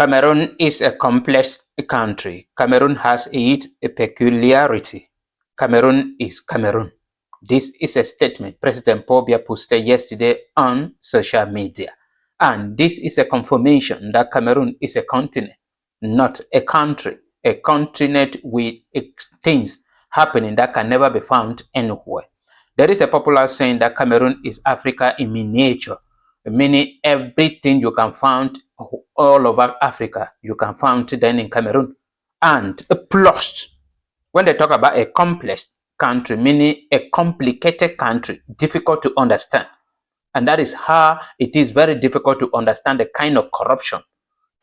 Cameroon is a complex country. Cameroon has its peculiarity. Cameroon is Cameroon. This is a statement President Paul Biya posted yesterday on social media. And this is a confirmation that Cameroon is a continent, not a country. A continent with things happening that can never be found anywhere. There is a popular saying that Cameroon is Africa in miniature, meaning everything you can find all over Africa, you can find then in Cameroon. And plus, when they talk about a complex country, meaning a complicated country, difficult to understand. And that is how it is very difficult to understand the kind of corruption,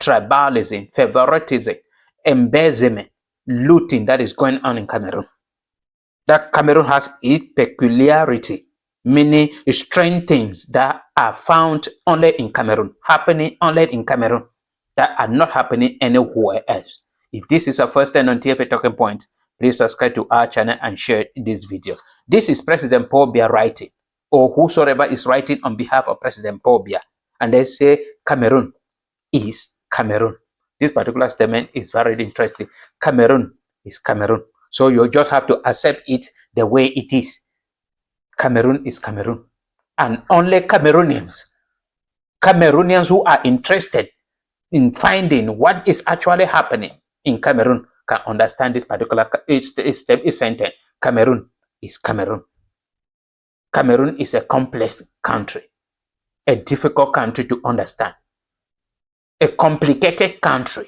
tribalism, favoritism, embezzlement, looting that is going on in Cameroon. That Cameroon has its peculiarity, meaning strange things that are found only in Cameroon, happening only in Cameroon, that are not happening anywhere else. If this is your first time on TFA Talking Point, please subscribe to our channel and share this video. This is President Paul Biya writing, or whosoever is writing on behalf of President Paul Biya. And they say Cameroon is Cameroon. This particular statement is very interesting. Cameroon is Cameroon. So you just have to accept it the way it is. Cameroon is Cameroon. And only Cameroonians who are interested in finding what is actually happening in Cameroon can understand this particular sentence. Cameroon is Cameroon. Cameroon is a complex country, a difficult country to understand, a complicated country.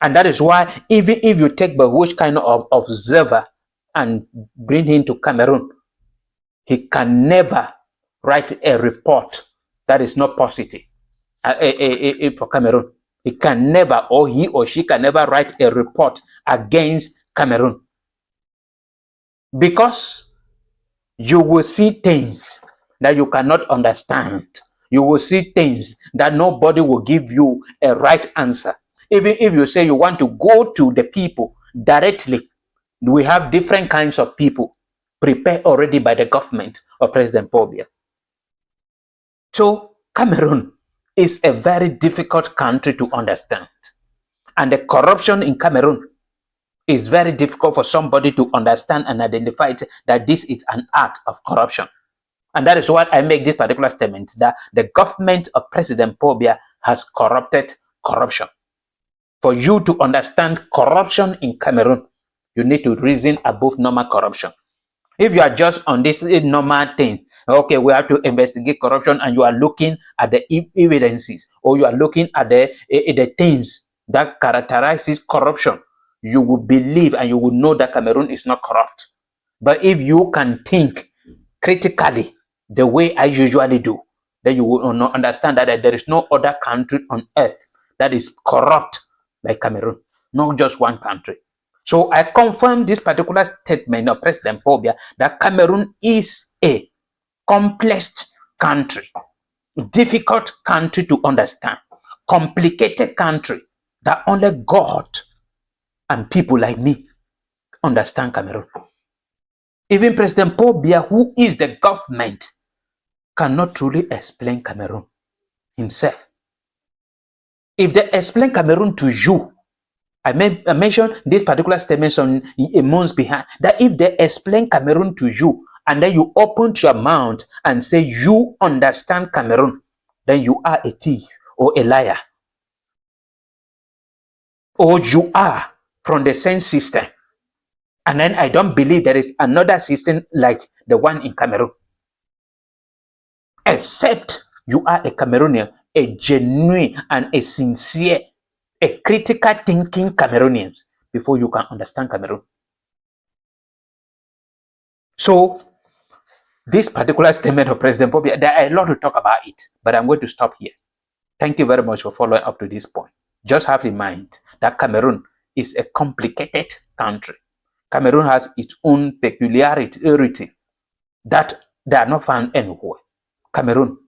And that is why even if you take which kind of observer and bring him to Cameroon, he can never write a report that is not positive for Cameroon. He can never, or he or she can never write a report against Cameroon. Because you will see things that you cannot understand. You will see things that nobody will give you a right answer. Even if you say you want to go to the people directly, we have different kinds of people prepared already by the government of President Paul Biya. So Cameroon is a very difficult country to understand. And the corruption in Cameroon is very difficult for somebody to understand and identify that this is an act of corruption. And that is why I make this particular statement, that the government of President Paul Biya has corrupted corruption. For you to understand corruption in Cameroon, you need to reason above normal corruption. If you are just on this normal thing, okay, we have to investigate corruption, and you are looking at the evidences, or you are looking at the things that characterizes corruption, you will believe and you will know that Cameroon is not corrupt. But if you can think critically the way I usually do, then you will understand that there is no other country on earth that is corrupt like Cameroon, not just one country. So I confirm this particular statement of President Paul Biya that Cameroon is a complex country, difficult country to understand, complicated country that only God and people like me understand Cameroon. Even President Paul Biya, who is the government, cannot truly explain Cameroon himself. If they explain Cameroon to you, I mentioned this particular statement some months behind, that if they explain Cameroon to you and then you open your mouth and say you understand Cameroon, then you are a thief or a liar. Or you are from the same system. And then I don't believe there is another system like the one in Cameroon. Except you are a Cameroonian, a genuine and a sincere, a critical thinking Cameroonian, before you can understand Cameroon. So, this particular statement of President Paul Biya, there are a lot to talk about it, but I'm going to stop here. Thank you very much for following up to this point. Just have in mind that Cameroon is a complicated country. Cameroon has its own peculiarity that they are not found anywhere. Cameroon